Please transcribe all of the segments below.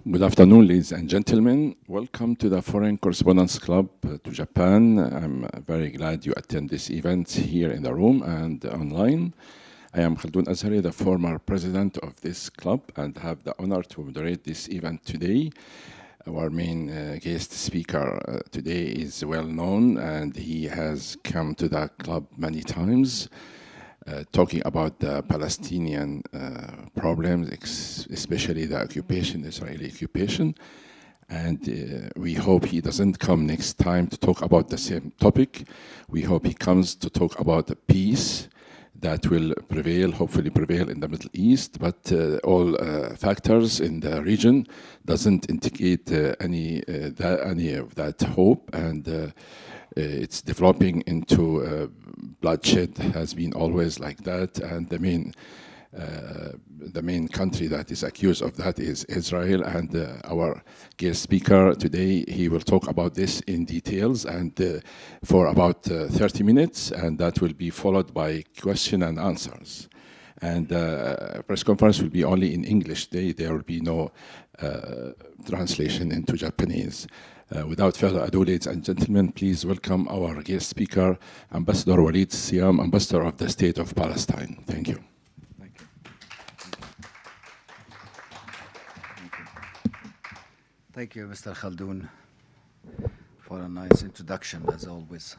Good afternoon, ladies and gentlemen. Welcome to the Foreign Correspondents Club to Japan. I'm very glad you attend this event here in the room and online. I am Khaldun Azhari, the former president of this club, and have the honor to moderate this event today. Our main guest speaker today is well known, and he has come to the club many times. Talking about the Palestinian problems, especially the occupation, the Israeli occupation. And we hope he doesn't come next time to talk about the same topic. We hope he comes to talk about the peace that will prevail, hopefully prevail in the Middle East, but all factors in the region doesn't indicate any of that hope, and it's developing into bloodshed, has been always like that, and the main country that is accused of that is Israel. And our guest speaker today, he will talk about this in details and for about 30 minutes, and that will be followed by question and answers. And press conference will be only in English today. There will be no translation into Japanese. Without further ado, ladies and gentlemen, please welcome our guest speaker, Ambassador Waleed Siam, Ambassador of the State of Palestine. Thank you. Thank you. Thank you, Mr. Khaldun, for a nice introduction, as always.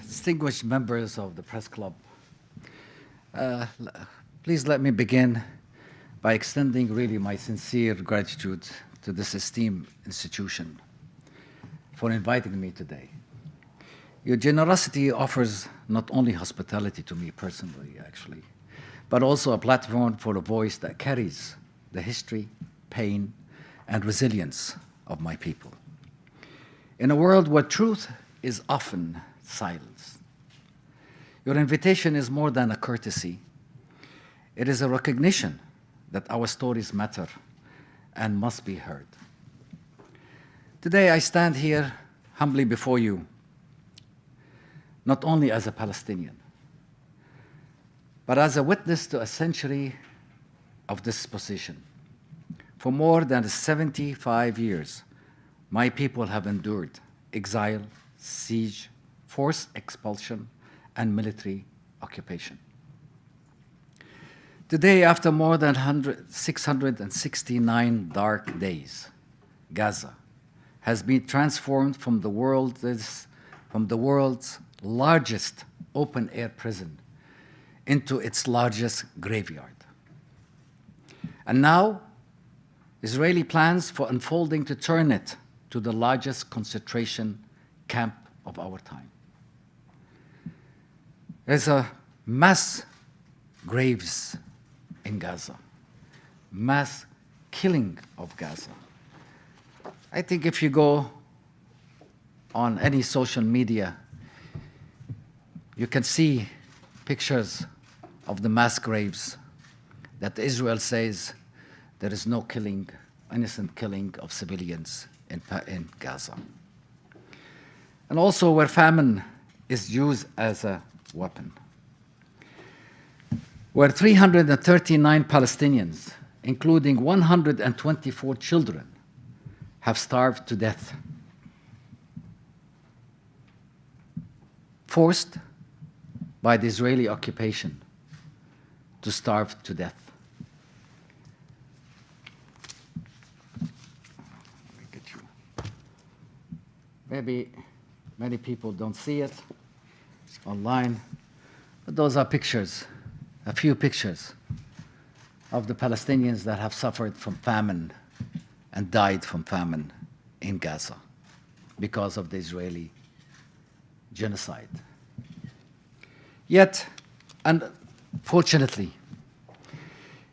Distinguished members of the press club, please let me begin by extending really my sincere gratitude to this esteemed institution for inviting me today. Your generosity offers not only hospitality to me personally, actually, but also a platform for a voice that carries the history, pain, and resilience of my people. In a world where truth is often silenced, your invitation is more than a courtesy. It is a recognition that our stories matter and must be heard. Today, I stand here humbly before you, not only as a Palestinian, but as a witness to a century of this position. For more than 75 years, my people have endured exile, siege, forced expulsion, and military occupation. Today, after more than 669 dark days, Gaza has been transformed from the world's largest open-air prison into its largest graveyard. And now, Israeli plans for unfolding to turn it to the largest concentration camp of our time. There's a mass graves in Gaza, mass killing of Gaza. I think if you go on any social media, you can see pictures of the mass graves that Israel says there is no killing, innocent killing of civilians in Gaza. And also where famine is used as a weapon, where 339 Palestinians, including 124 children, have starved to death, forced by the Israeli occupation to starve to death. Let me get you. Maybe many people don't see it online, but those are pictures, a few pictures of the Palestinians that have suffered from famine and died from famine in Gaza because of the Israeli genocide. Yet, unfortunately,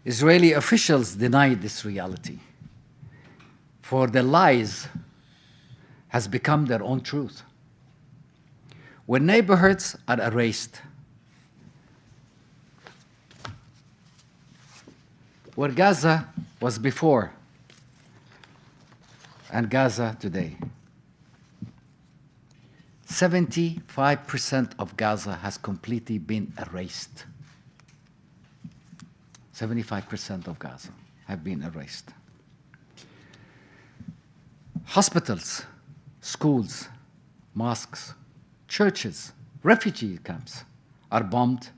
Israeli officials denied this reality, for their lies has become their own truth. When neighborhoods are erased, where Gaza was before and Gaza today, 75% of Gaza has completely been erased. 75% of Gaza have been erased. Hospitals, schools, mosques, churches, refugee camps are bombed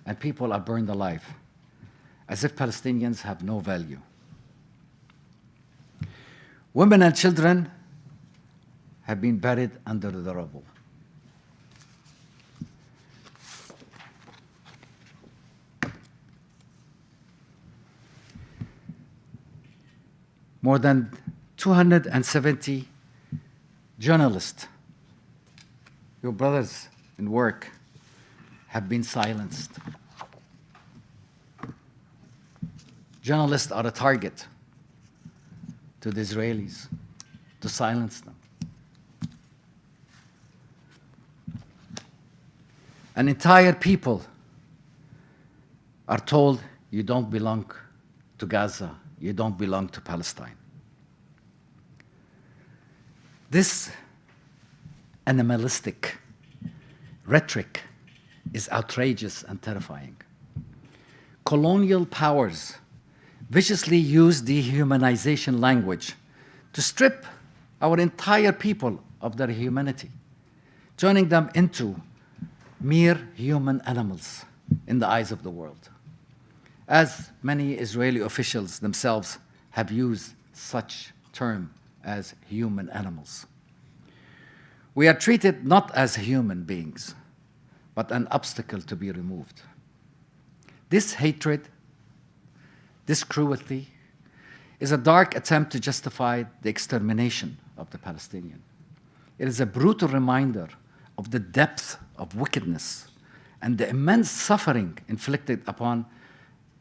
and people are burned alive, as if Palestinians have no value. Women and children have been buried under the rubble. More than 270 journalists, your brothers in work, have been silenced. Journalists are a target to the Israelis to silence them. An entire people are told, you don't belong to Gaza, you don't belong to Palestine. This animalistic rhetoric is outrageous and terrifying. Colonial powers viciously use dehumanization language to strip our entire people of their humanity, turning them into mere human animals in the eyes of the world, as many Israeli officials themselves have used such term as human animals. We are treated not as human beings, but an obstacle to be removed. This hatred, this cruelty, is a dark attempt to justify the extermination of the Palestinian. It is a brutal reminder of the depth of wickedness and the immense suffering inflicted upon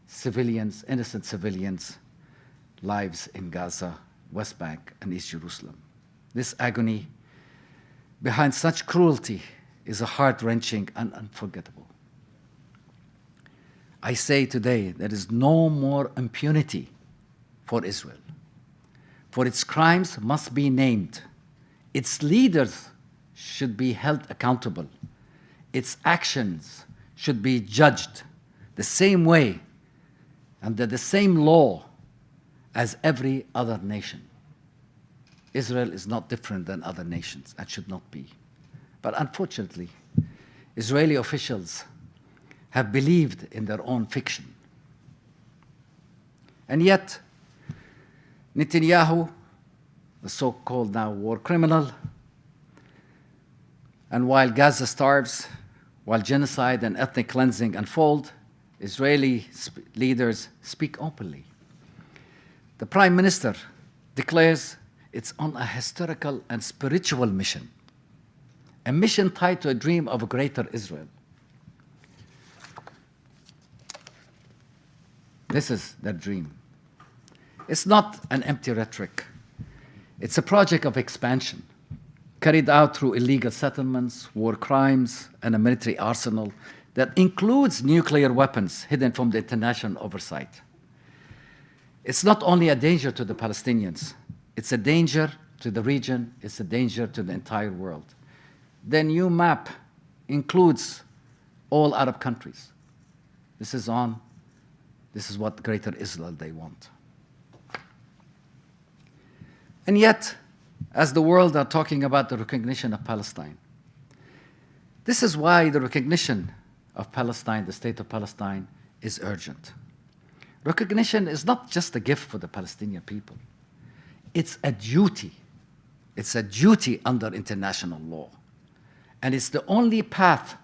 civilians, innocent civilians' lives in Gaza, West Bank, and East Jerusalem. This agony behind such cruelty is a heart-wrenching and unforgettable. I say today there is no more impunity for Israel, for its crimes must be named. Its leaders should be held accountable. Its actions should be judged the same way, under the same law as every other nation. Israel is not different than other nations and should not be. But unfortunately, Israeli officials have believed in their own fiction. And yet, Netanyahu, the so-called now war criminal, and while Gaza starves, while genocide and ethnic cleansing unfold, Israeli leaders speak openly. The Prime Minister declares it's on a historical and spiritual mission, a mission tied to a dream of a greater Israel. This is their dream. It's not an empty rhetoric. It's a project of expansion, carried out through illegal settlements, war crimes, and a military arsenal that includes nuclear weapons hidden from the international oversight. It's not only a danger to the Palestinians, it's a danger to the region, it's a danger to the entire world. The new map includes all Arab countries. This is what greater Israel they want. And yet, as the world are talking about the recognition of Palestine, this is why the recognition of Palestine, the state of Palestine, is urgent. Recognition is not just a gift for the Palestinian people. It's a duty. It's a duty under international law. And it's the only path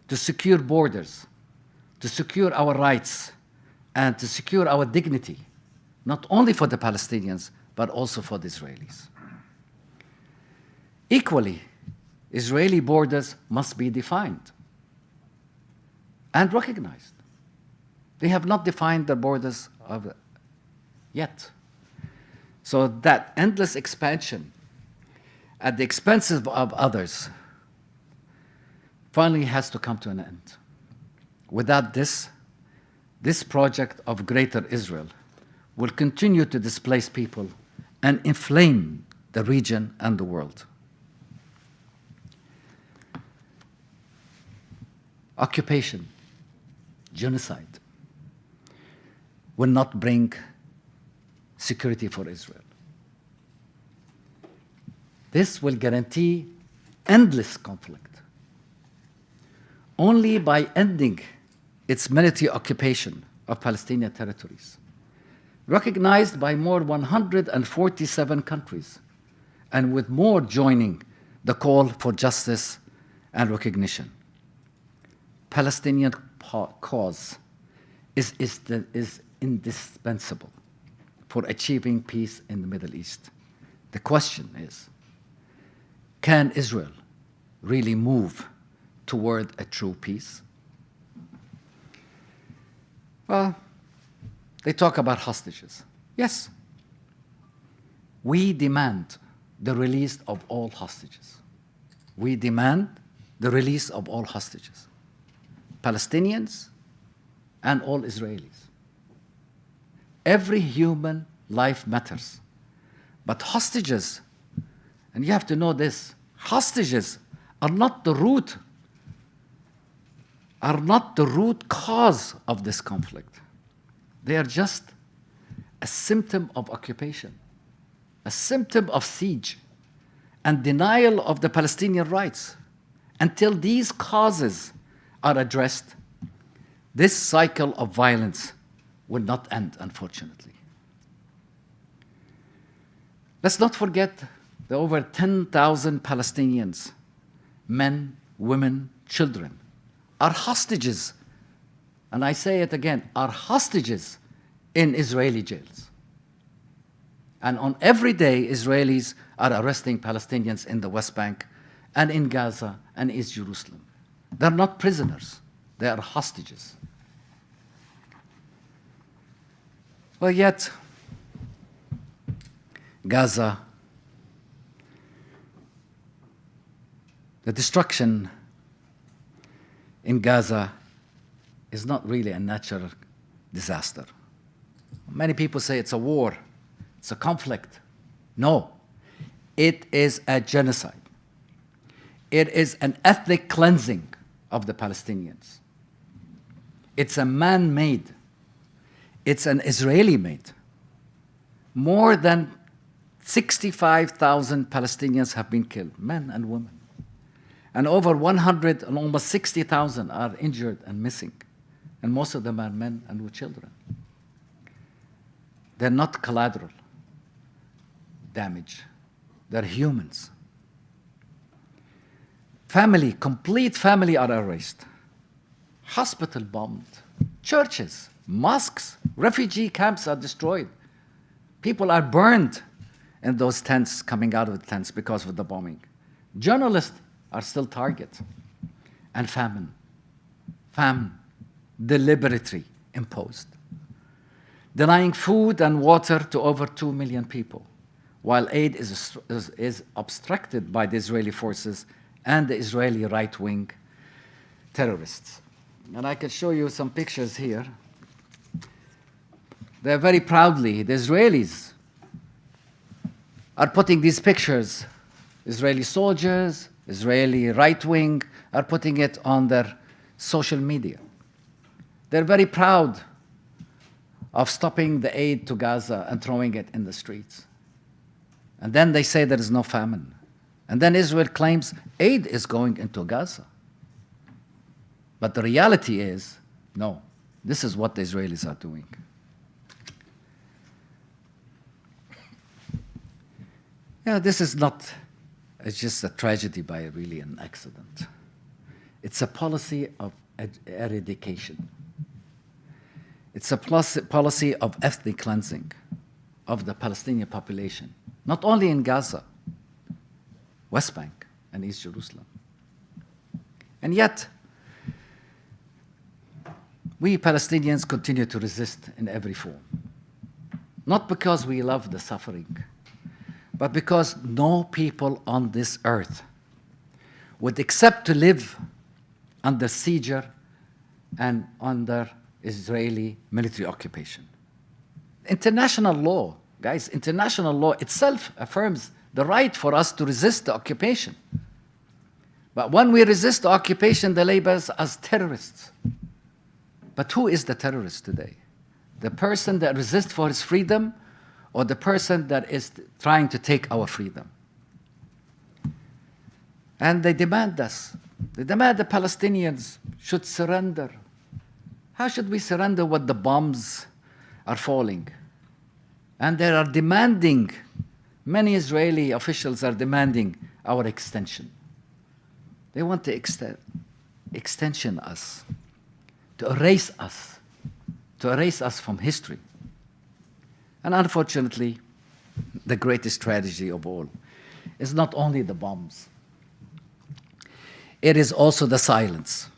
to secure borders, to secure our rights, and to secure our dignity, not only for the Palestinians, but also for the Israelis. Equally, Israeli borders must be defined and recognized. They have not defined the borders yet. So that endless expansion at the expense of others finally has to come to an end. Without this project of greater Israel will continue to displace people and inflame the region and the world. Occupation, genocide, will not bring security for Israel. This will guarantee endless conflict. Only by ending its military occupation of Palestinian territories, recognized by more 147 countries, and with more joining the call for justice and recognition. Palestinian cause is indispensable for achieving peace in the Middle East. The question is, can Israel really move toward a true peace? Well, they talk about hostages. Yes, we demand the release of all hostages. We demand the release of all hostages, Palestinians and all Israelis. Every human life matters. But hostages, and you have to know this, hostages are not the root cause of this conflict. They are just a symptom of occupation, a symptom of siege and denial of the Palestinian rights. Until these causes are addressed, this cycle of violence will not end, unfortunately. Let's not forget the over 10,000 Palestinians, men, women, children, are hostages, and I say it again, are hostages in Israeli jails. And on every day, Israelis are arresting Palestinians in the West Bank and in Gaza and East Jerusalem. They're not prisoners, they are hostages. Well, yet, Gaza, the destruction in Gaza is not really a natural disaster. Many people say it's a war, it's a conflict. No, it is a genocide. It is an ethnic cleansing of the Palestinians. It's a man-made, it's an Israeli-made. More than 65,000 Palestinians have been killed, men and women. And over 100 and almost 60,000 are injured and missing. And most of them are men and with children. They're not collateral damage. They're humans. Family, complete family are erased. Hospital bombed. Churches, mosques, refugee camps are destroyed. People are burned in those tents, coming out of the tents because of the bombing. Journalists are still target. And famine, deliberately imposed. Denying food and water to over 2 million people, while aid is obstructed by the Israeli forces and the Israeli right-wing terrorists. And I can show you some pictures here. They're very proudly, the Israelis are putting these pictures. Israeli soldiers, Israeli right-wing are putting it on their social media. They're very proud of stopping the aid to Gaza and throwing it in the streets. And then they say there is no famine. And then Israel claims aid is going into Gaza. But the reality is, no, this is what the Israelis are doing. Yeah, this is not, it's just a tragedy by really an accident. It's a policy of eradication. It's a policy of ethnic cleansing of the Palestinian population, not only in Gaza, West Bank, and East Jerusalem. And yet, we Palestinians continue to resist in every form. Not because we love the suffering, but because no people on this earth would accept to live under siege and under Israeli military occupation. International law, guys, international law itself affirms the right for us to resist the occupation. But when we resist the occupation, they label us as terrorists. But who is the terrorist today? The person that resists for his freedom, or the person that is trying to take our freedom. And they demand us. They demand the Palestinians should surrender. How should we surrender when the bombs are falling? And they are demanding, many Israeli officials are demanding our extension. They want to extension us, to erase us from history. And unfortunately, the greatest tragedy of all is not only the bombs. It is also the silence.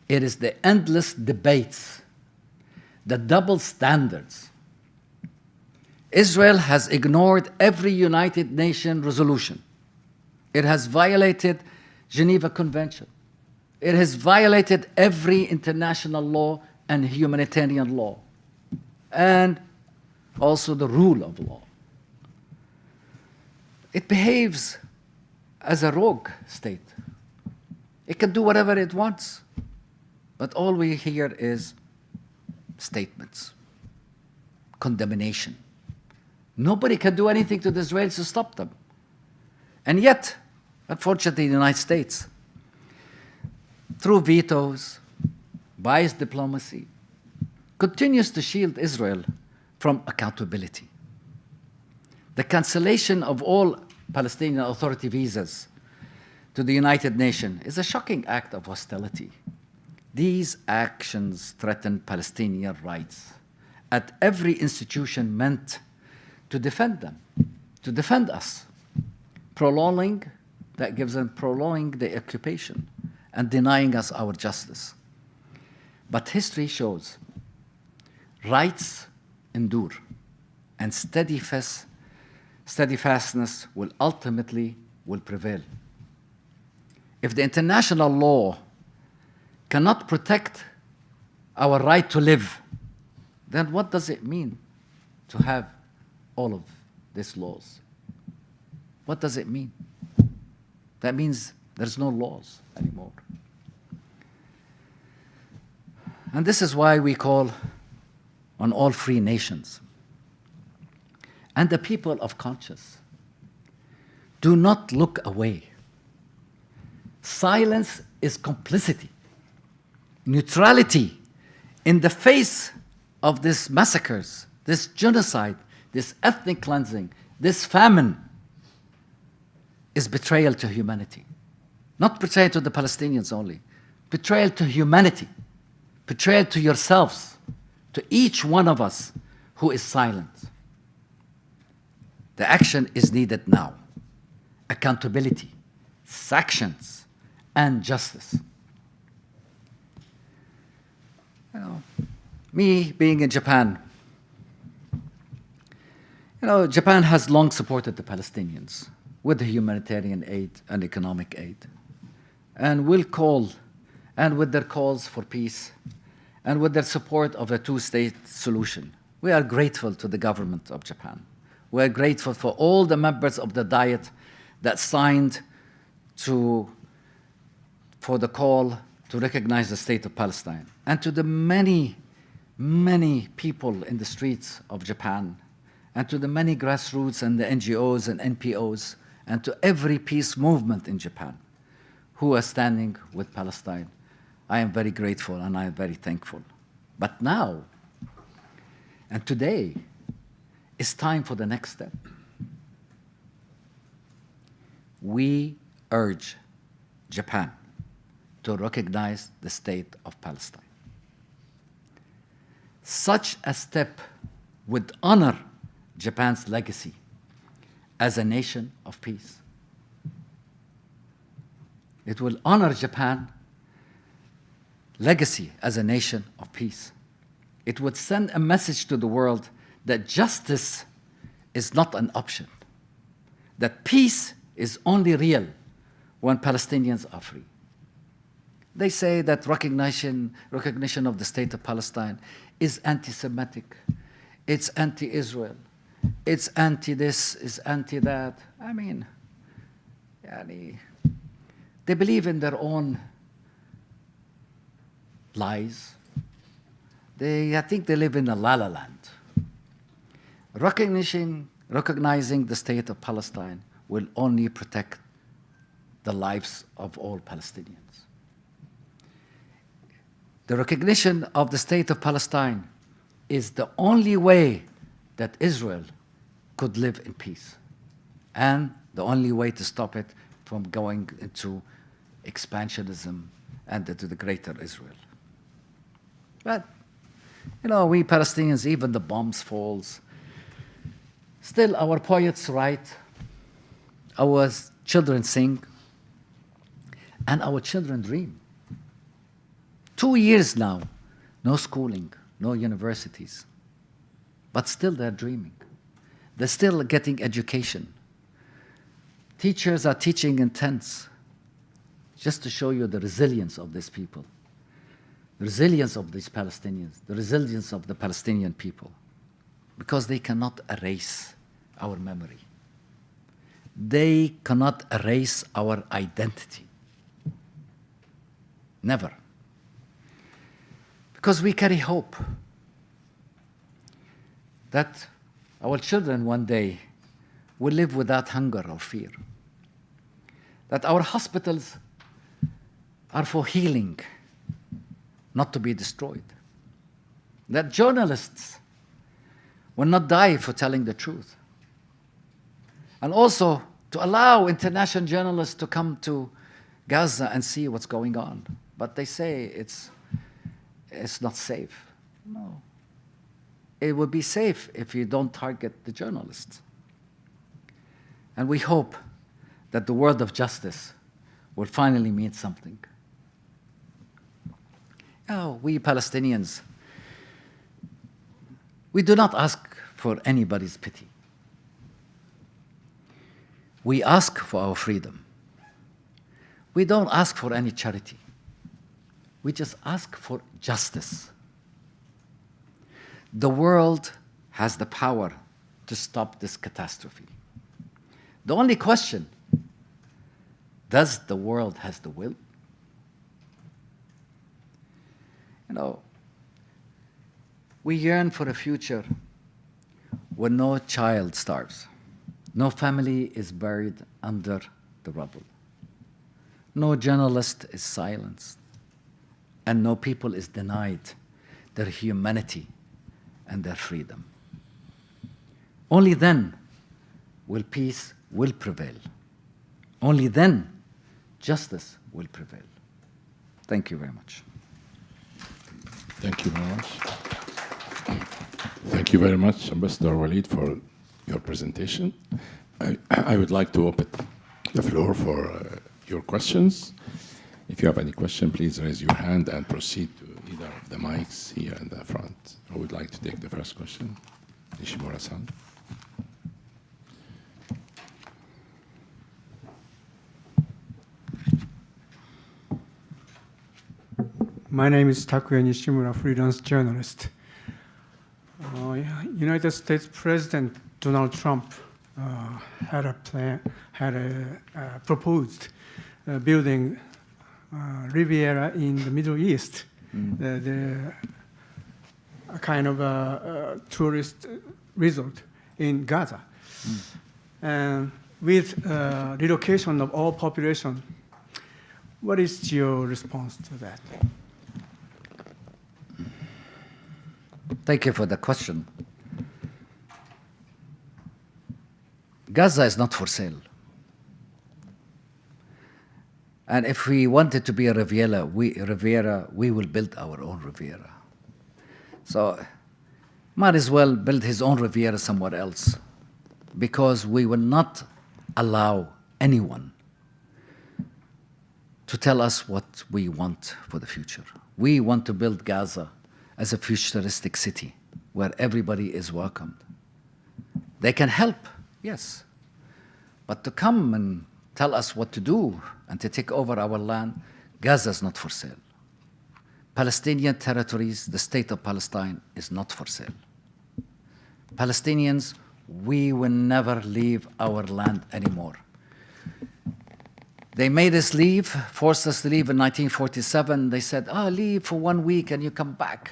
It is the endless debates, the double standards. Israel has ignored every United Nations resolution. It has violated Geneva Convention. It has violated every international law and humanitarian law, and also the rule of law. It behaves as a rogue state. It can do whatever it wants, but all we hear is statements, condemnation. Nobody can do anything to the Israelis to stop them. And yet, unfortunately, the United States, through vetoes, biased diplomacy, continues to shield Israel from accountability. The cancellation of all Palestinian Authority visas to the United Nations is a shocking act of hostility. These actions threaten Palestinian rights at every institution meant to defend them, to defend us, prolonging the occupation and denying us our justice. But history shows rights endure, and steadfastness will ultimately prevail. If the international law cannot protect our right to live, then what does it mean to have all of these laws? What does it mean? That means there's no laws anymore. And this is why we call on all free nations and the people of conscience. Do not look away. Silence is complicity. Neutrality in the face of these massacres, this genocide, this ethnic cleansing, this famine is betrayal to humanity. Not betrayal to the Palestinians only, betrayal to humanity, betrayal to yourselves, to each one of us who is silent. The action is needed now. Accountability, sanctions, and justice. Me being in Japan, Japan has long supported the Palestinians with the humanitarian aid and economic aid, and will call, and with their calls for peace, and with their support of a two-state solution. We are grateful to the government of Japan. We are grateful for all the members of the Diet that signed for the call to recognize the state of Palestine, and to the many, many people in the streets of Japan, and to the many grassroots and the NGOs and NPOs, and to every peace movement in Japan who are standing with Palestine. I am very grateful and I am very thankful. But now, and today, is time for the next step. We urge Japan to recognize the state of Palestine. Such a step would honor Japan's legacy as a nation of peace. It will honor Japan's legacy as a nation of peace. It would send a message to the world that justice is not an option, that peace is only real when Palestinians are free. They say that recognition of the state of Palestine is anti-Semitic, it's anti-Israel, it's anti-this, it's anti-that. I mean, they believe in their own lies. I think they live in a la-la land. recognizing the state of Palestine will only protect the lives of all Palestinians. The recognition of the state of Palestine is the only way that Israel could live in peace, and the only way to stop it from going into expansionism and into the greater Israel. But, we Palestinians, even the bombs falls, still our poets write, our children sing, and our children dream. 2 years now, no schooling, no universities, but still they're dreaming. They're still getting education. Teachers are teaching in tents, just to show you the resilience of these people, the resilience of these Palestinians, the resilience of the Palestinian people, because they cannot erase our memory. They cannot erase our identity. Never. Because we carry hope that our children one day will live without hunger or fear, that our hospitals are for healing, not to be destroyed, that journalists will not die for telling the truth, and also to allow international journalists to come to Gaza and see what's going on. But they say it's not safe. No. It would be safe if you don't target the journalists. And we hope that the word of justice will finally mean something. We Palestinians, we do not ask for anybody's pity. We ask for our freedom. We don't ask for any charity. We just ask for justice. The world has the power to stop this catastrophe. The only question, does the world has the will? We yearn for a future where no child starves, no family is buried under the rubble, no journalist is silenced, and no people is denied their humanity and their freedom. Only then will peace will prevail. Only then justice will prevail. Thank you very much. Thank you very much. Thank you very much, Ambassador Waleed, for your presentation. I would like to open the floor for your questions. If you have any question, please raise your hand and proceed to either of the mics here in the front. I would like to take the first question. Nishimura-san. My name is Takuya Nishimura, freelance journalist. United States President Donald Trump proposed building Riviera in the Middle East, a kind of a tourist resort in Gaza. And with relocation of all population, what is your response to that? Thank you for the question. Gaza is not for sale. And if we wanted to be a Riviera, we will build our own Riviera. So might as well build his own Riviera somewhere else, because we will not allow anyone to tell us what we want for the future. We want to build Gaza as a futuristic city where everybody is welcomed. They can help, yes, but to come and tell us what to do and to take over our land, Gaza is not for sale. Palestinian territories, the state of Palestine, is not for sale. Palestinians, we will never leave our land anymore. They made us leave, forced us to leave in 1947. They said, leave for 1 week and you come back.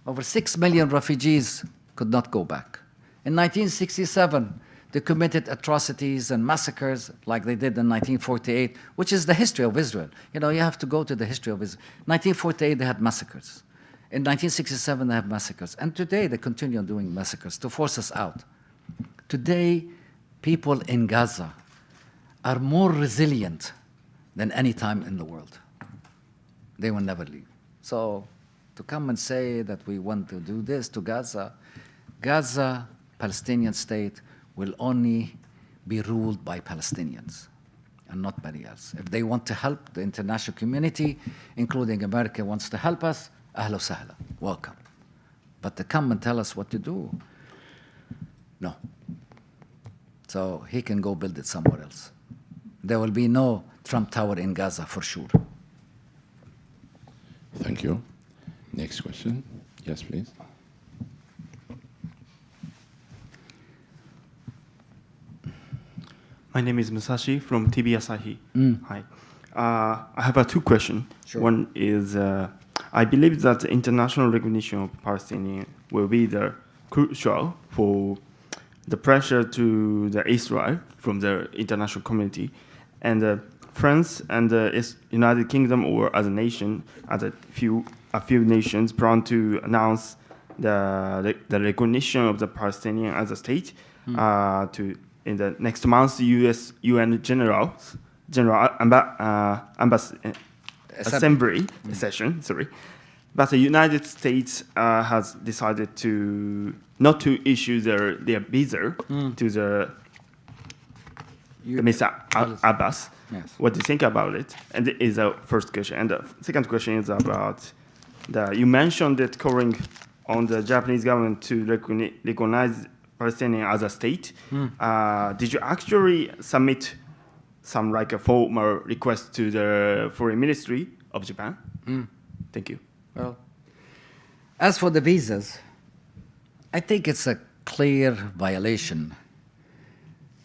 Over 6 million refugees could not go back. In 1967, they committed atrocities and massacres like they did in 1948, which is the history of Israel. You know, you have to go to the history of Israel. 1948, they had massacres. In 1967, they have massacres. And today, they continue doing massacres to force us out. Today, people in Gaza are more resilient than any time in the world. They will never leave. So to come and say that we want to do this to Gaza, Gaza, Palestinian state, will only be ruled by Palestinians and not by else. If they want to help the international community, including America wants to help us, ahla sahla, welcome. But to come and tell us what to do, no. So he can go build it somewhere else. There will be no Trump Tower in Gaza for sure. Thank you. Next question. Yes, please. My name is Musashi from TV Asahi. Hi. I have two questions. Sure. One is, I believe that the international recognition of Palestinian will be the crucial for the pressure to the Israel from the international community. And France and the United Kingdom or as a nation, as a few nations plan to announce the recognition of the Palestinian as a state in the next month's UN Assembly session. Sorry, but the United States has decided to not to issue their visa to the Mr. Abbas. Yes. What do you think about it? And it is the first question. And the second question is about you mentioned that calling on the Japanese government to recognize Palestinian as a state. Did you actually submit some like a formal request to the Foreign Ministry of Japan? Thank you. Well, as for the visas, I think it's a clear violation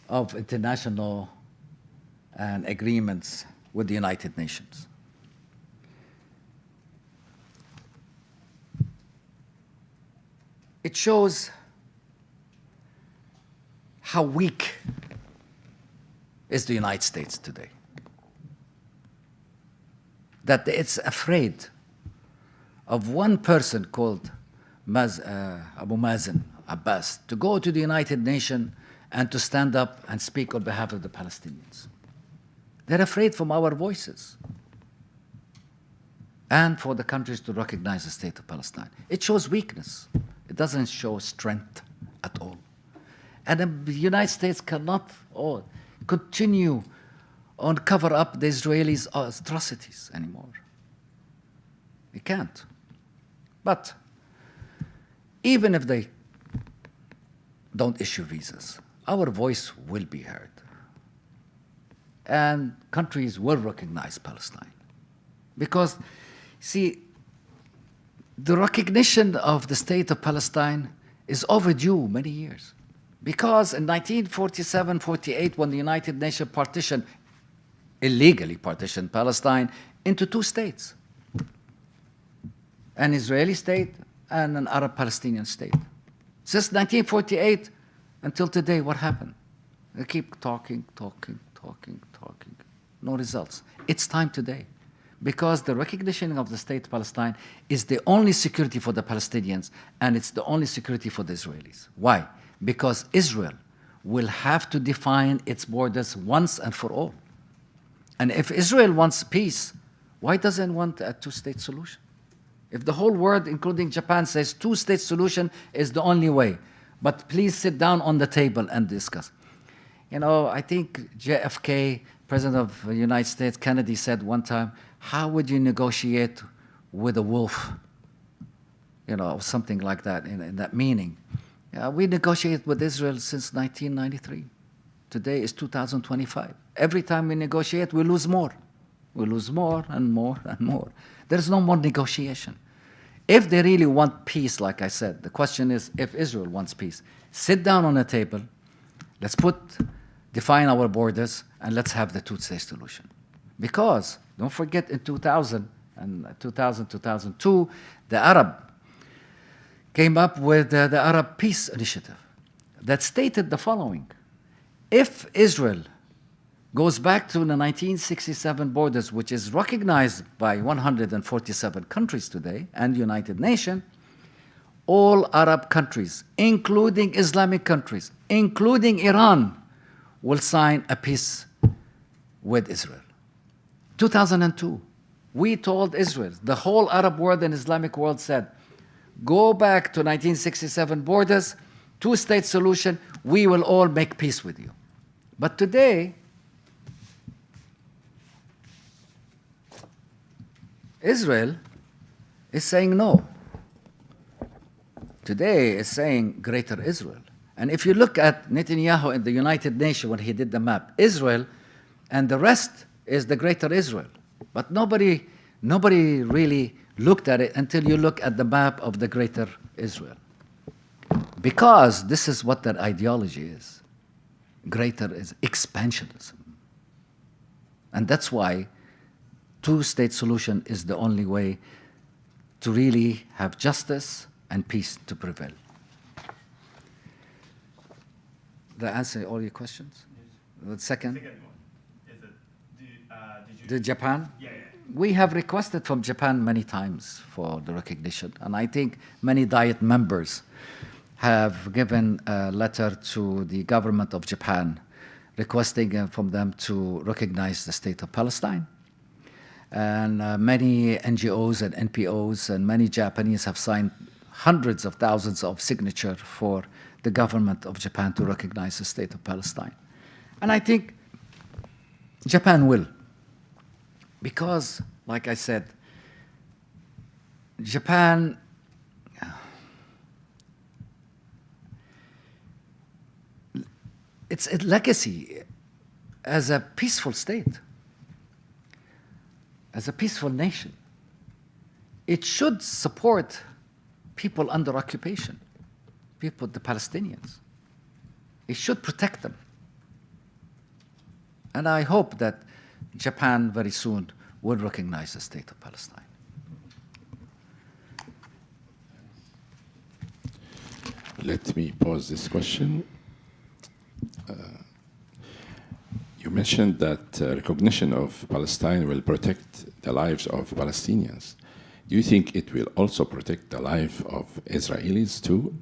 of international and agreements with the United Nations. It shows how weak is the United States today. That it's afraid of one person called Abu Mazen Abbas to go to the United Nations and to stand up and speak on behalf of the Palestinians. They're afraid from our voices and for the countries to recognize the state of Palestine. It shows weakness. It doesn't show strength at all. And the United States cannot continue on cover up the Israelis' atrocities anymore. It can't. But even if they don't issue visas, our voice will be heard. And countries will recognize Palestine. Because, see, the recognition of the state of Palestine is overdue many years. Because in 1947-48, when the United Nations illegally partitioned Palestine into two states, an Israeli state and an Arab Palestinian state. Since 1948 until today, what happened? They keep talking. No results. It's time today. Because the recognition of the state of Palestine is the only security for the Palestinians, and it's the only security for the Israelis. Why? Because Israel will have to define its borders once and for all. And if Israel wants peace, why doesn't it want a two-state solution? If the whole world, including Japan, says two-state solution is the only way, but please sit down on the table and discuss. You know, I think JFK, President of the United States, Kennedy said one time, how would you negotiate with a wolf? You know, something like that, in that meaning. We negotiated with Israel since 1993. Today is 2025. Every time we negotiate, we lose more. We lose more and more and more. There's no more negotiation. If they really want peace, like I said, the question is if Israel wants peace, sit down on a table, let's define our borders, and let's have the two-state solution. Because, don't forget, in 2000 and 2002, the Arab came up with the Arab Peace Initiative. that stated the following: if Israel goes back to the 1967 borders, which is recognized by 147 countries today and United Nations, all Arab countries, including Islamic countries, including Iran, will sign a peace with Israel. 2002, we told Israel, the whole Arab world and Islamic world said, go back to 1967 borders, two-state solution, we will all make peace with you. But today, Israel is saying no. Today is saying Greater Israel. And if you look at Netanyahu in the United Nations when he did the map, Israel and the rest is the Greater Israel. But nobody really looked at it until you look at the map of the Greater Israel. Because this is what their ideology is. Greater is expansionism. And that's why two-state solution is the only way to really have justice and peace to prevail. Did I answer all your questions? The second? Second one is that did you... The Japan? Yeah. We have requested from Japan many times for the recognition, and I think many Diet members have given a letter to the government of Japan requesting from them to recognize the state of Palestine. And many NGOs and NPOs and many Japanese have signed hundreds of thousands of signatures for the government of Japan to recognize the state of Palestine. And I think Japan will. Because, like I said, Japan its legacy as a peaceful state, as a peaceful nation, it should support people under occupation, people, the Palestinians. It should protect them. And I hope that Japan very soon will recognize the state of Palestine. Let me pose this question. You mentioned that recognition of Palestine will protect the lives of Palestinians. Do you think it will also protect the life of Israelis too?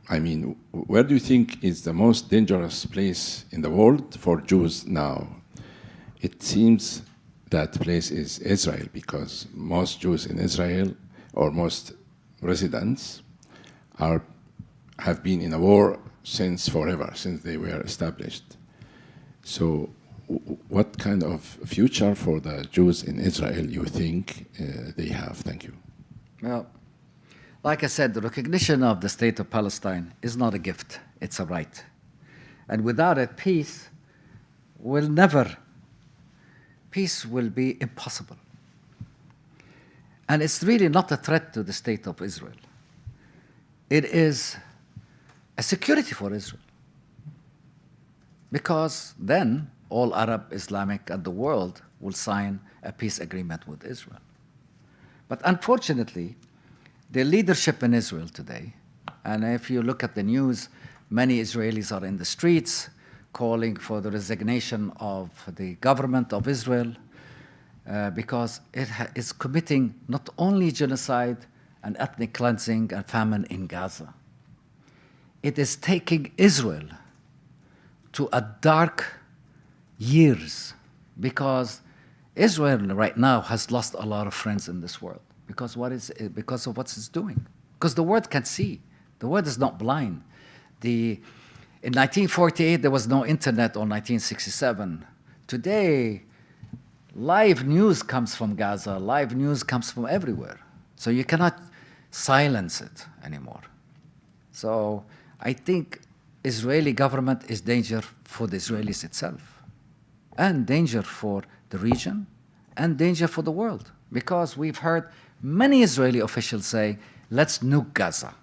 I mean, where do you think is the most dangerous place in the world for Jews now? It seems that place is Israel, because most Jews in Israel, or most residents, have been in a war since forever, since they were established. So what kind of future for the Jews in Israel you think they have? Thank you. Well, like I said, the recognition of the state of Palestine is not a gift, it's a right. And without it, peace will be impossible. And it's really not a threat to the state of Israel. It is a security for Israel. Because then all Arab, Islamic, and the world will sign a peace agreement with Israel. But unfortunately, the leadership in Israel today, and if you look at the news, many Israelis are in the streets calling for the resignation of the government of Israel because it is committing not only genocide and ethnic cleansing and famine in Gaza, it is taking Israel to a dark years, because Israel right now has lost a lot of friends in this world because of what it's doing. Because the world can see. The world is not blind. In 1948, there was no internet, or 1967. Today, live news comes from Gaza. Live news comes from everywhere. So you cannot silence it anymore. So I think Israeli government is danger for the Israelis itself, and danger for the region, and danger for the world. Because we've heard many Israeli officials say, let's nuke Gaza.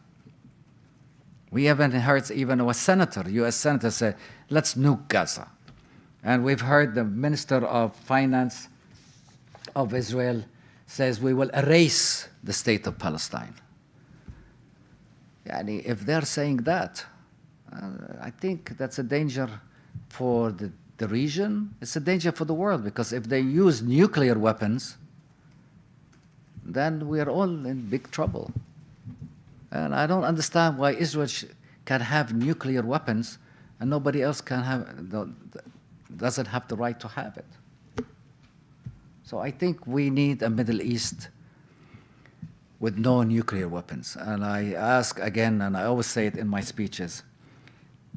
We haven't heard even a senator, US senator, say, let's nuke Gaza. And we've heard the Minister of Finance of Israel says, we will erase the state of Palestine. Yani, if they're saying that, I think that's a danger for the region. It's a danger for the world, because if they use nuclear weapons, then we are all in big trouble. And I don't understand why Israel can have nuclear weapons and nobody else can doesn't have the right to have it. So I think we need a Middle East with no nuclear weapons. And I ask again, and I always say it in my speeches,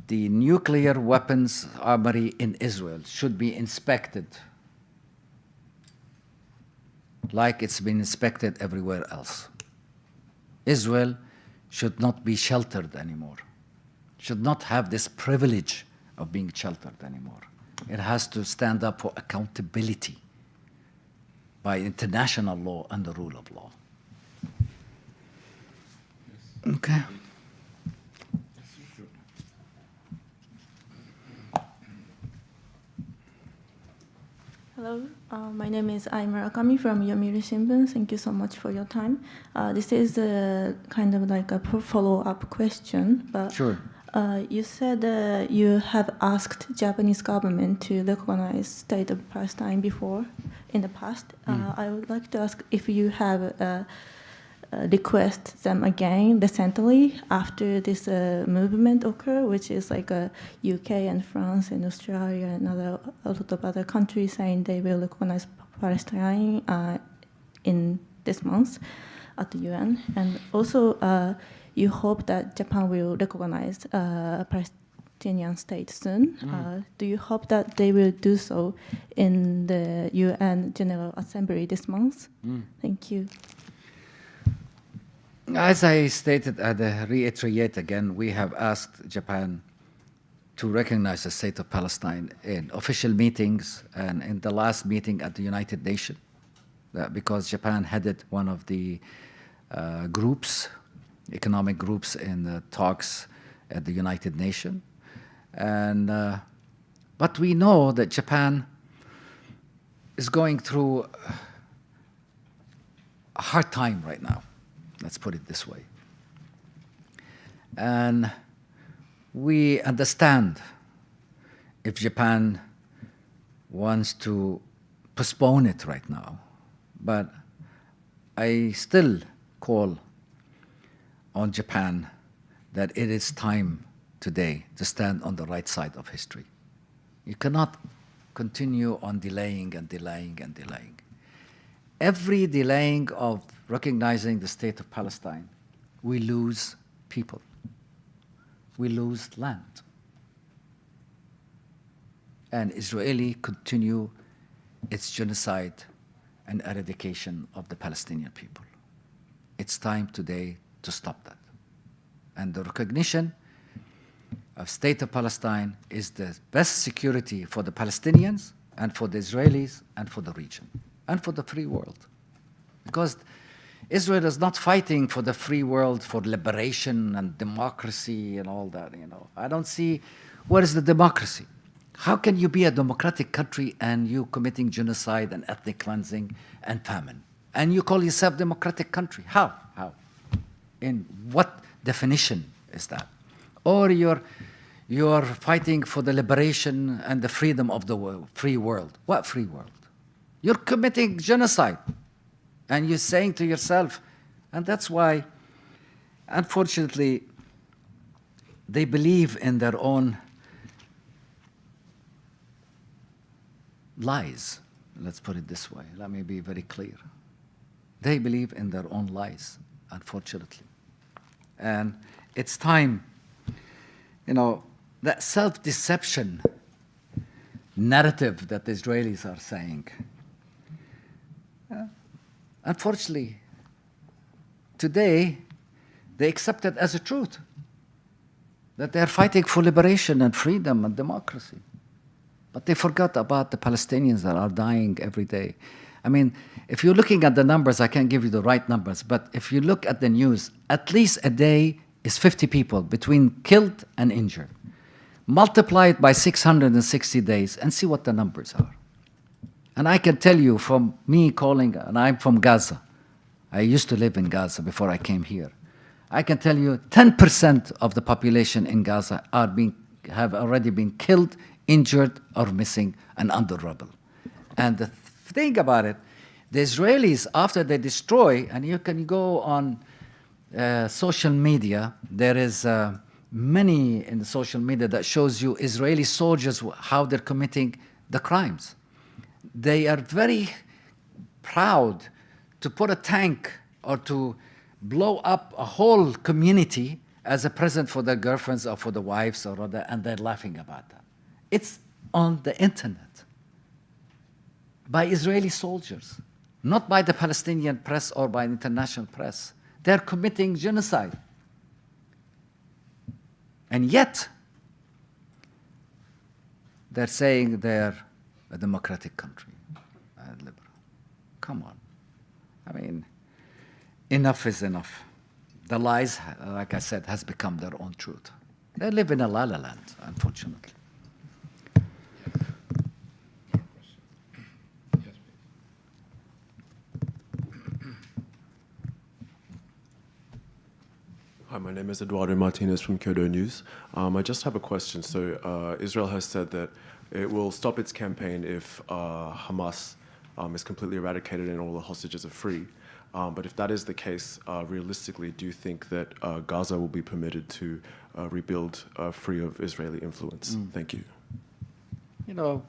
the nuclear weapons armory in Israel should be inspected like it's been inspected everywhere else. Israel should not be sheltered anymore, should not have this privilege of being sheltered anymore. It has to stand up for accountability by international law and the rule of law. Okay. Hello, my name is Ai Murakami from Yomiuri Shimbun. Thank you so much for your time. This is kind of like a follow-up question. But Sure. You said you have asked Japanese government to recognize state of Palestine before, in the past. I would like to ask if you have request them again recently after this movement occurred, which is like UK and France and Australia and a lot of other countries saying they will recognize Palestine in this month at the UN. And also you hope that Japan will recognize Palestinian state soon. Do you hope that they will do so in the UN General Assembly this month? Thank you. As I stated, and reiterate again, we have asked Japan to recognize the state of Palestine in official meetings and in the last meeting at the United Nations, because Japan headed one of the groups, economic groups in the talks at the United Nations. And, but we know that Japan is going through a hard time right now. Let's put it this way. And we understand if Japan wants to postpone it right now, but I still call on Japan that it is time today to stand on the right side of history. You cannot continue on delaying and delaying and delaying. Every delaying of recognizing the state of Palestine, we lose people. We lose land. And Israeli continue its genocide and eradication of the Palestinian people. It's time today to stop that. And the recognition of state of Palestine is the best security for the Palestinians and for the Israelis and for the region and for the free world. Because Israel is not fighting for the free world, for liberation and democracy and all that, you know. I don't see, where is the democracy? How can you be a democratic country and you committing genocide and ethnic cleansing and famine? And you call yourself democratic country? How? How? In what definition is that? Or you're fighting for the liberation and the freedom of the free world. What free world? You're committing genocide. And you're saying to yourself, and that's why, unfortunately, they believe in their own lies. Let's put it this way. Let me be very clear. They believe in their own lies, unfortunately. And it's time, you know, that self-deception narrative that the Israelis are saying, unfortunately, today, they accept it as a truth, that they're fighting for liberation and freedom and democracy. But they forgot about the Palestinians that are dying every day. I mean, if you're looking at the numbers, I can't give you the right numbers, but if you look at the news, at least a day is 50 people between killed and injured. Multiply it by 660 days and see what the numbers are. And I can tell you from me calling, and I'm from Gaza. I used to live in Gaza before I came here. I can tell you 10% of the population in Gaza have already been killed, injured, or missing and under rubble. And the thing about it, the Israelis, after they destroy, and you can go on social media, there is many in the social media that shows you Israeli soldiers, how they're committing the crimes. They are very proud to put a tank or to blow up a whole community as a present for their girlfriends or for the wives, and they're laughing about that. It's on the internet by Israeli soldiers, not by the Palestinian press or by the international press. They're committing genocide. And yet, they're saying they're a democratic country and liberal. Come on. I mean, enough is enough. The lies, like I said, has become their own truth. They live in a la-la land, unfortunately. Hi, my name is Eduardo Martinez from Kyodo News. I just have a question. So Israel has said that it will stop its campaign if Hamas is completely eradicated and all the hostages are free. But if that is the case, realistically, do you think that Gaza will be permitted to rebuild free of Israeli influence? Thank you. You know,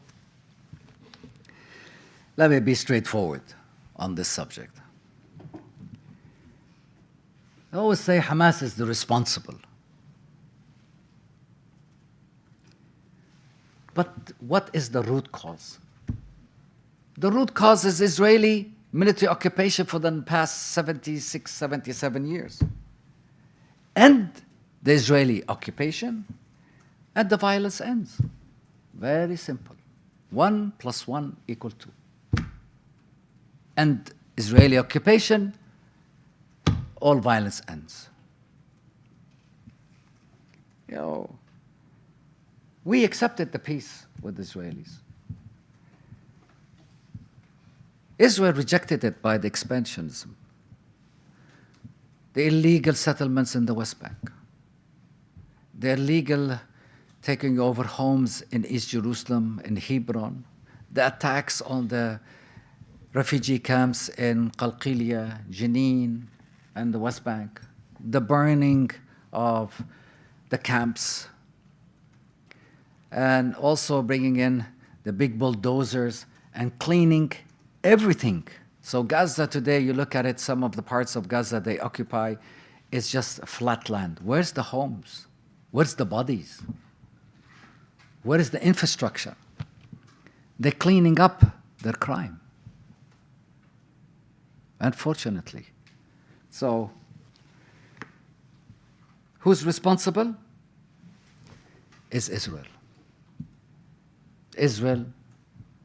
let me be straightforward on this subject. I always say Hamas is the responsible. But what is the root cause? The root cause is Israeli military occupation for the past 76, 77 years. End the Israeli occupation, and the violence ends. Very simple. 1 + 1 = 2. End Israeli occupation, all violence ends. You know, we accepted the peace with the Israelis. Israel rejected it by the expansionism, the illegal settlements in the West Bank, the illegal taking over homes in East Jerusalem, in Hebron, the attacks on the refugee camps in Qalqilia, Jenin, and the West Bank, the burning of the camps, and also bringing in the big bulldozers and cleaning everything. So Gaza today, you look at it, some of the parts of Gaza they occupy, it's just a flat land. Where's the homes? Where's the bodies? Where is the infrastructure? They're cleaning up their crime, unfortunately. So, who's responsible? Is Israel. Israel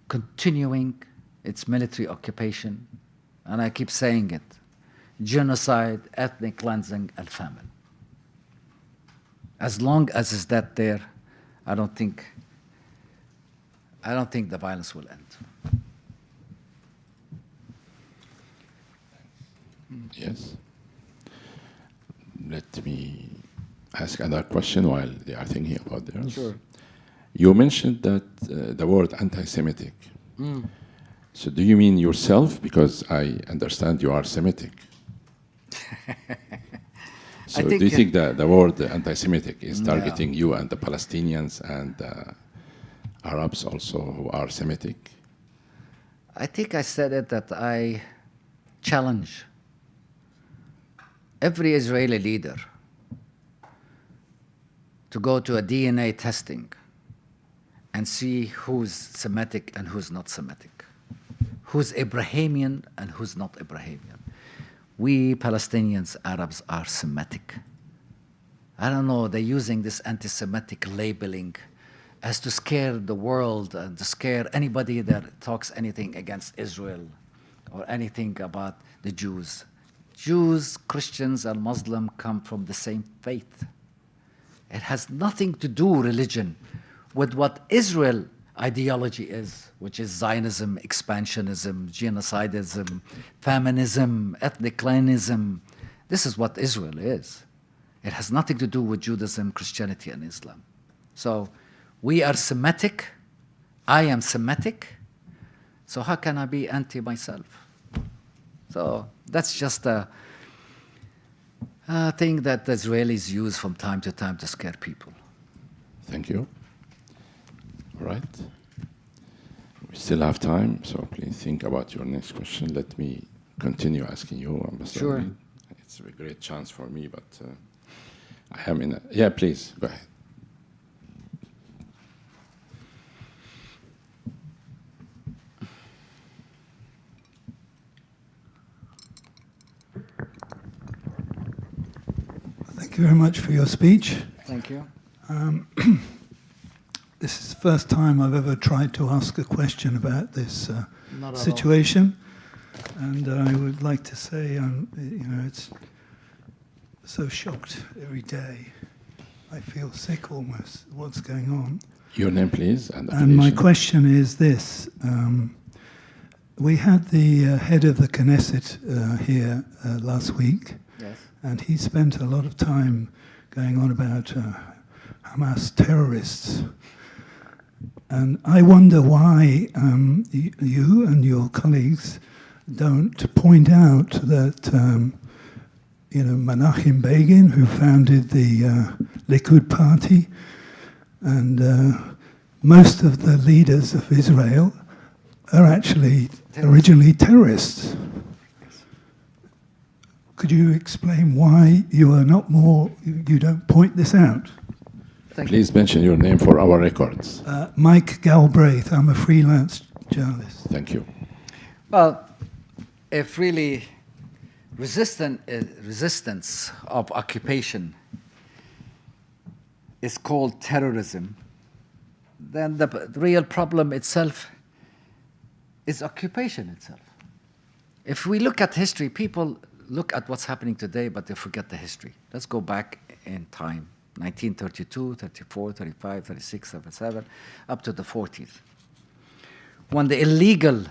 continuing its military occupation, and I keep saying it, genocide, ethnic cleansing, and famine. As long as is that there, I don't think the violence will end. Yes. Let me ask another question while they are thinking about theirs. Sure. You mentioned that the word anti-Semitic. So do you mean yourself? Because I understand you are Semitic. So do you think that the word anti-Semitic is targeting you and the Palestinians and Arabs also who are Semitic? I think I said it that I challenge every Israeli leader to go to a DNA testing and see who's Semitic and who's not Semitic, who's Abrahamian and who's not Abrahamian. We Palestinians, Arabs are Semitic. I don't know, they're using this anti-Semitic labeling as to scare the world and to scare anybody that talks anything against Israel or anything about the Jews. Jews, Christians, and Muslims come from the same faith. It has nothing to do, religion, with what Israel ideology is, which is Zionism, expansionism, genocidism, feminism, ethnic cleanism. This is what Israel is. It has nothing to do with Judaism, Christianity, and Islam. So we are Semitic. I am Semitic. So how can I be anti myself? So that's just a thing that the Israelis use from time to time to scare people. Thank you. All right. We still have time, so please think about your next question. Let me continue asking you, Ambassador. Sure. Waleed. It's a great chance for me, but I am in a... Yeah, please, go ahead. Thank you very much for your speech. Thank you. This is the first time I've ever tried to ask a question about this Not at all. situation, and I would like to say, it's so shocked every day. I feel sick almost. What's going on? Your name, please, and And my affiliation. question is this: we had the head of the Knesset here last week. Yes. And he spent a lot of time going on about Hamas terrorists. And I wonder why you and your colleagues don't point out that, Menachem Begin, who founded the Likud party, and most of the leaders of Israel are actually originally terrorists. Could you explain why you are not more, you don't point this out? Thank Please mention your name for our records. Mike Galbraith, I'm a freelance journalist. Thank you. Well, if really resistance of occupation is called terrorism, then the real problem itself is occupation itself. If we look at history, people look at what's happening today, but they forget the history. Let's go back in time, 1932, 34, 35, 36, 37, up to the 40s. When the illegal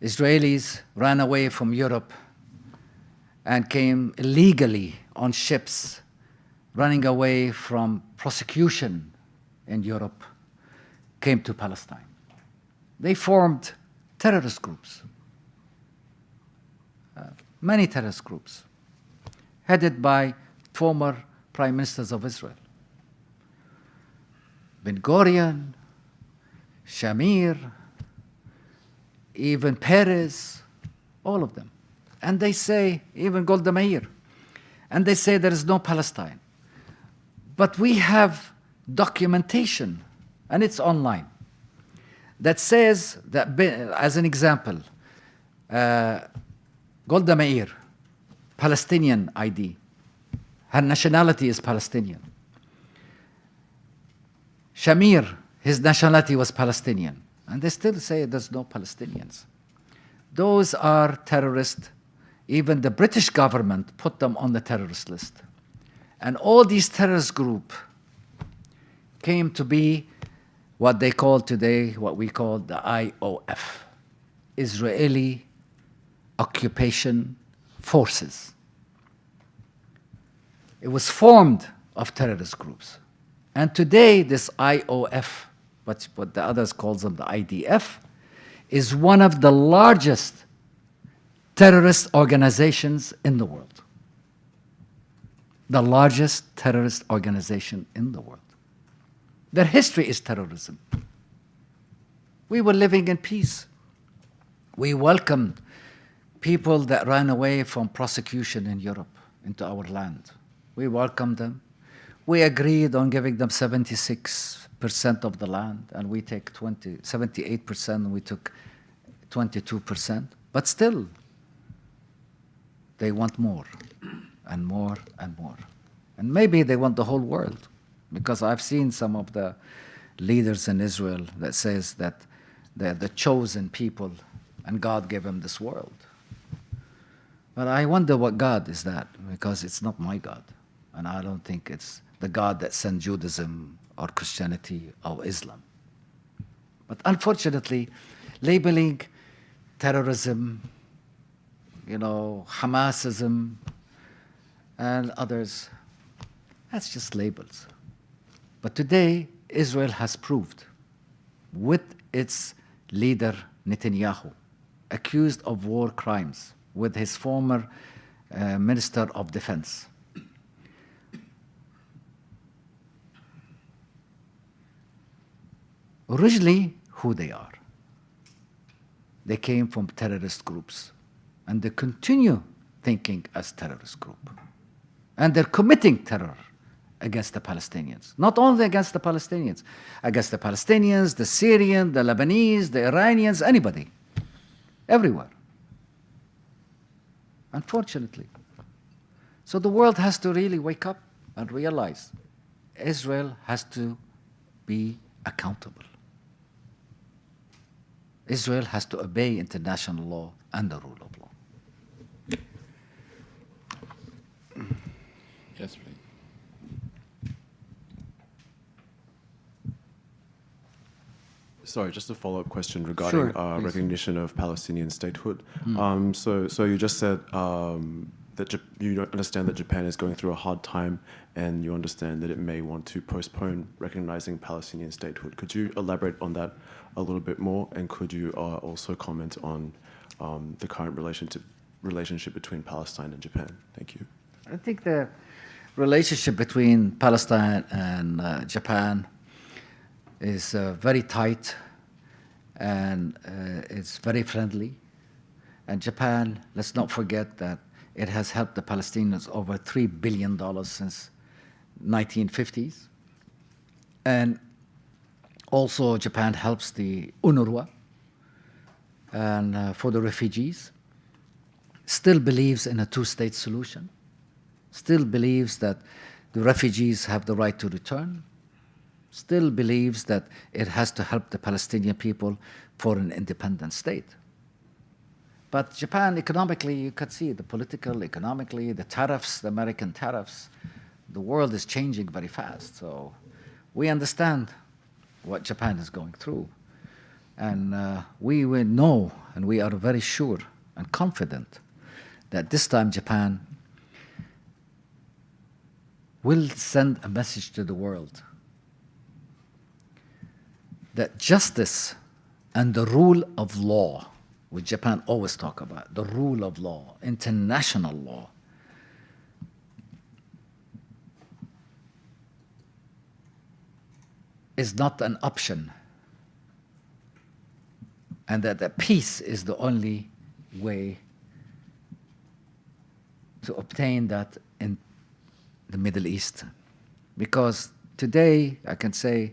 Israelis ran away from Europe and came illegally on ships, running away from prosecution in Europe, came to Palestine. They formed terrorist groups. Many terrorist groups, headed by former prime ministers of Israel. Ben-Gurion, Shamir, even Peres, all of them. And they say, even Golda Meir, and they say there is no Palestine. But we have documentation, and it's online, that says that, as an example, Golda Meir, Palestinian ID. Her nationality is Palestinian. Shamir, his nationality was Palestinian. And they still say there's no Palestinians. Those are terrorists. Even the British government put them on the terrorist list. And all these terrorist groups came to be what they call today, what we call the IOF, Israeli Occupation Forces. It was formed of terrorist groups. And today, this IOF, what the others call them the IDF, is one of the largest terrorist organizations in the world. The largest terrorist organization in the world. Their history is terrorism. We were living in peace. We welcomed people that ran away from prosecution in Europe into our land. We welcomed them. We agreed on giving them 76% of the land, and we take 78%, and we took 22%. But still, they want more and more and more. And maybe they want the whole world, because I've seen some of the leaders in Israel that says that they're the chosen people and God gave them this world. But I wonder what God is that, because it's not my God. And I don't think it's the God that sent Judaism or Christianity or Islam. But unfortunately, labeling terrorism, Hamasism, and others. That's just labels. But today, Israel has proved, with its leader Netanyahu, accused of war crimes, with his former Minister of Defense, originally who they are. They came from terrorist groups, and they continue thinking as terrorist group. And they're committing terror against the Palestinians. Not only against the Palestinians, the Syrians, the Lebanese, the Iranians, anybody, everywhere. Unfortunately. So the world has to really wake up and realize Israel has to be accountable. Israel has to obey international law and the rule of law. Yes, please. Sorry, just a follow-up question regarding Sure, recognition of Palestinian statehood. So you just said that you understand that Japan is going through a hard time, and you understand that it may want to postpone recognizing Palestinian statehood. Could you elaborate on that a little bit more, and could you also comment on the current relationship between Palestine and Japan? Thank you. I think the relationship between Palestine and Japan is very tight, and it's very friendly. And Japan, let's not forget that it has helped the Palestinians over $3 billion since 1950s. And also Japan helps the UNRWA and for the refugees. Still believes in a two-state solution. Still believes that the refugees have the right to return. Still believes that it has to help the Palestinian people for an independent state. But Japan, economically, you could see the political, economically, the tariffs, the American tariffs, the world is changing very fast. So we understand what Japan is going through. And we will know, and we are very sure and confident that this time Japan will send a message to the world that justice and the rule of law, which Japan always talk about, the rule of law, international law, is not an option, and that peace is the only way to obtain that in the Middle East. Because today, I can say,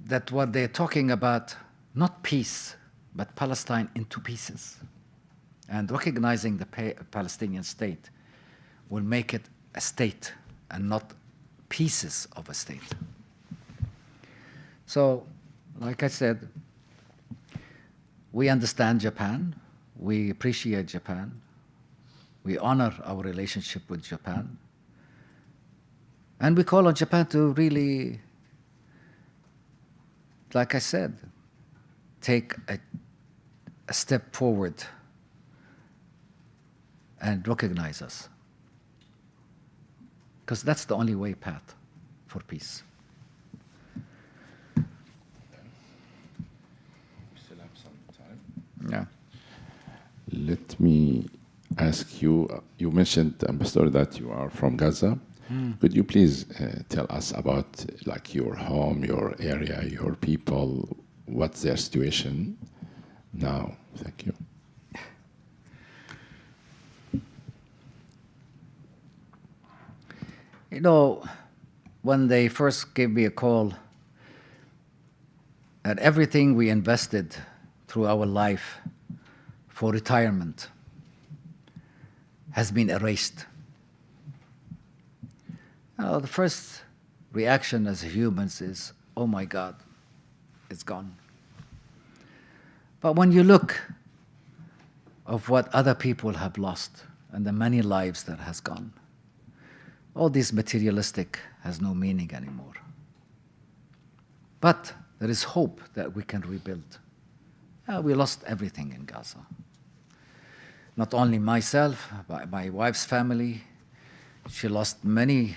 that what they're talking about, not peace, but Palestine in two pieces. And recognizing the Palestinian state will make it a state and not pieces of a state. So, like I said, we understand Japan, we appreciate Japan, we honor our relationship with Japan, and we call on Japan to really, like I said, take a step forward and recognize us. Because that's the only way path for peace. We still have some time. Yeah. Let me ask you, you mentioned, Ambassador, that you are from Gaza. Could you please tell us about like your home, your area, your people, what's their situation now? Thank you. You know, when they first gave me a call, that everything we invested through our life for retirement has been erased. The first reaction as humans is, oh my God, it's gone. But when you look of what other people have lost and the many lives that has gone, all this materialistic has no meaning anymore. But there is hope that we can rebuild. We lost everything in Gaza. not only myself, but my wife's family. She lost many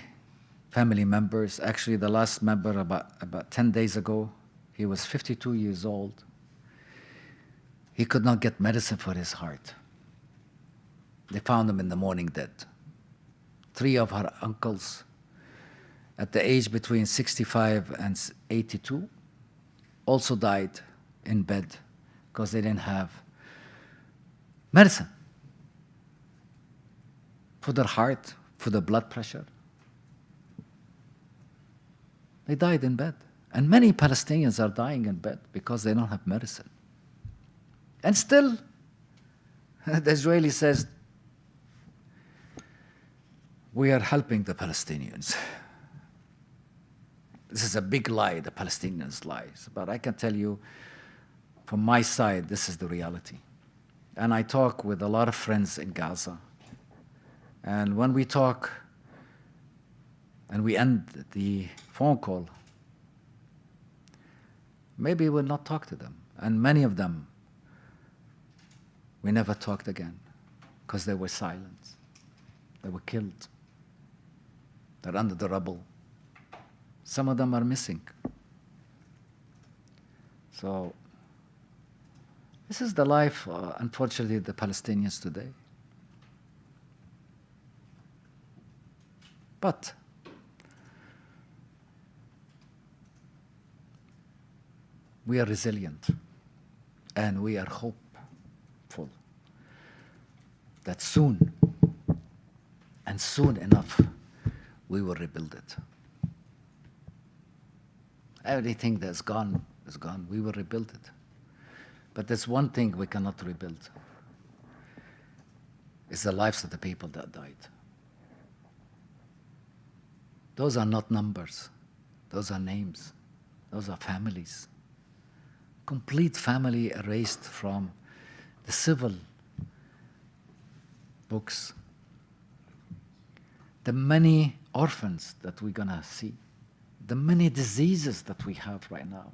family members. Actually, the last member about 10 days ago, he was 52 years old. He could not get medicine for his heart. They found him in the morning dead. 3 of her uncles, at the age between 65 and 82, also died in bed because they didn't have medicine for their heart, for their blood pressure. They died in bed. And many Palestinians are dying in bed because they don't have medicine. And still, the Israeli says, we are helping the Palestinians. This is a big lie, the Palestinians' lies. But I can tell you, from my side, this is the reality. And I talk with a lot of friends in Gaza. And when we talk, and we end the phone call, maybe we'll not talk to them. And many of them, we never talked again because they were silent. They were killed. They're under the rubble. Some of them are missing. So this is the life, unfortunately, of the Palestinians today. But we are resilient and we are hopeful that soon, and soon enough, we will rebuild it. Everything that's gone is gone. We will rebuild it. But there's one thing we cannot rebuild. It's the lives of the people that died. Those are not numbers. Those are names. Those are families. Complete family erased from the civil books. The many orphans that we're going to see. The many diseases that we have right now.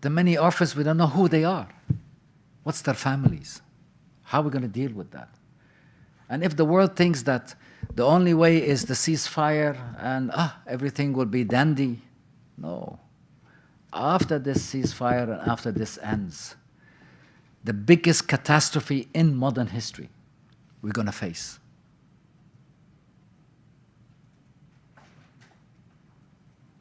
The many orphans, we don't know who they are. What's their families? How are we going to deal with that? And if the world thinks that the only way is the ceasefire and everything will be dandy, no. After this ceasefire and after this ends, the biggest catastrophe in modern history we're going to face.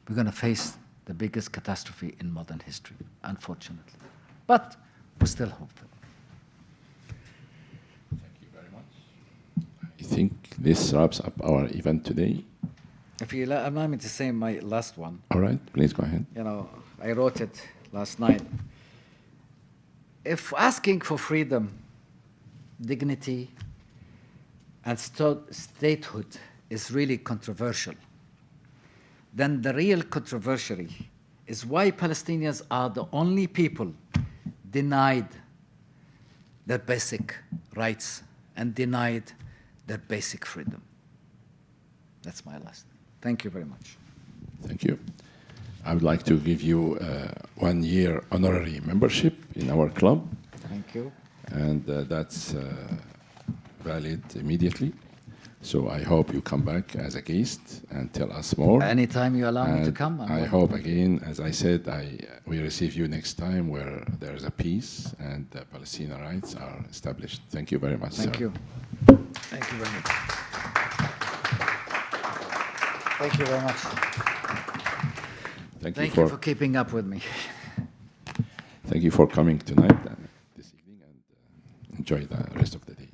We're going to face the biggest catastrophe in modern history, unfortunately. But we're still hopeful. Thank you very much. I think this wraps up our event today. If you allow me to say my last one. All right, please go ahead. You know, I wrote it last night. If asking for freedom, dignity, and statehood is really controversial, then the real controversy is why Palestinians are the only people denied their basic rights and denied their basic freedom. That's my last. Thank you very much. Thank you. I would like to give you 1 year honorary membership in our club. Thank you. And that's valid immediately. So I hope you come back as a guest and tell us more. Anytime you allow me to And come. I hope again, as I said, we receive you next time where there is a peace and the Palestinian rights are established. Thank you very much, Thank sir. you. Thank you very much. Thank you very much. Thank you for keeping up with me. Thank you for coming tonight and this evening, and enjoy the rest of the day.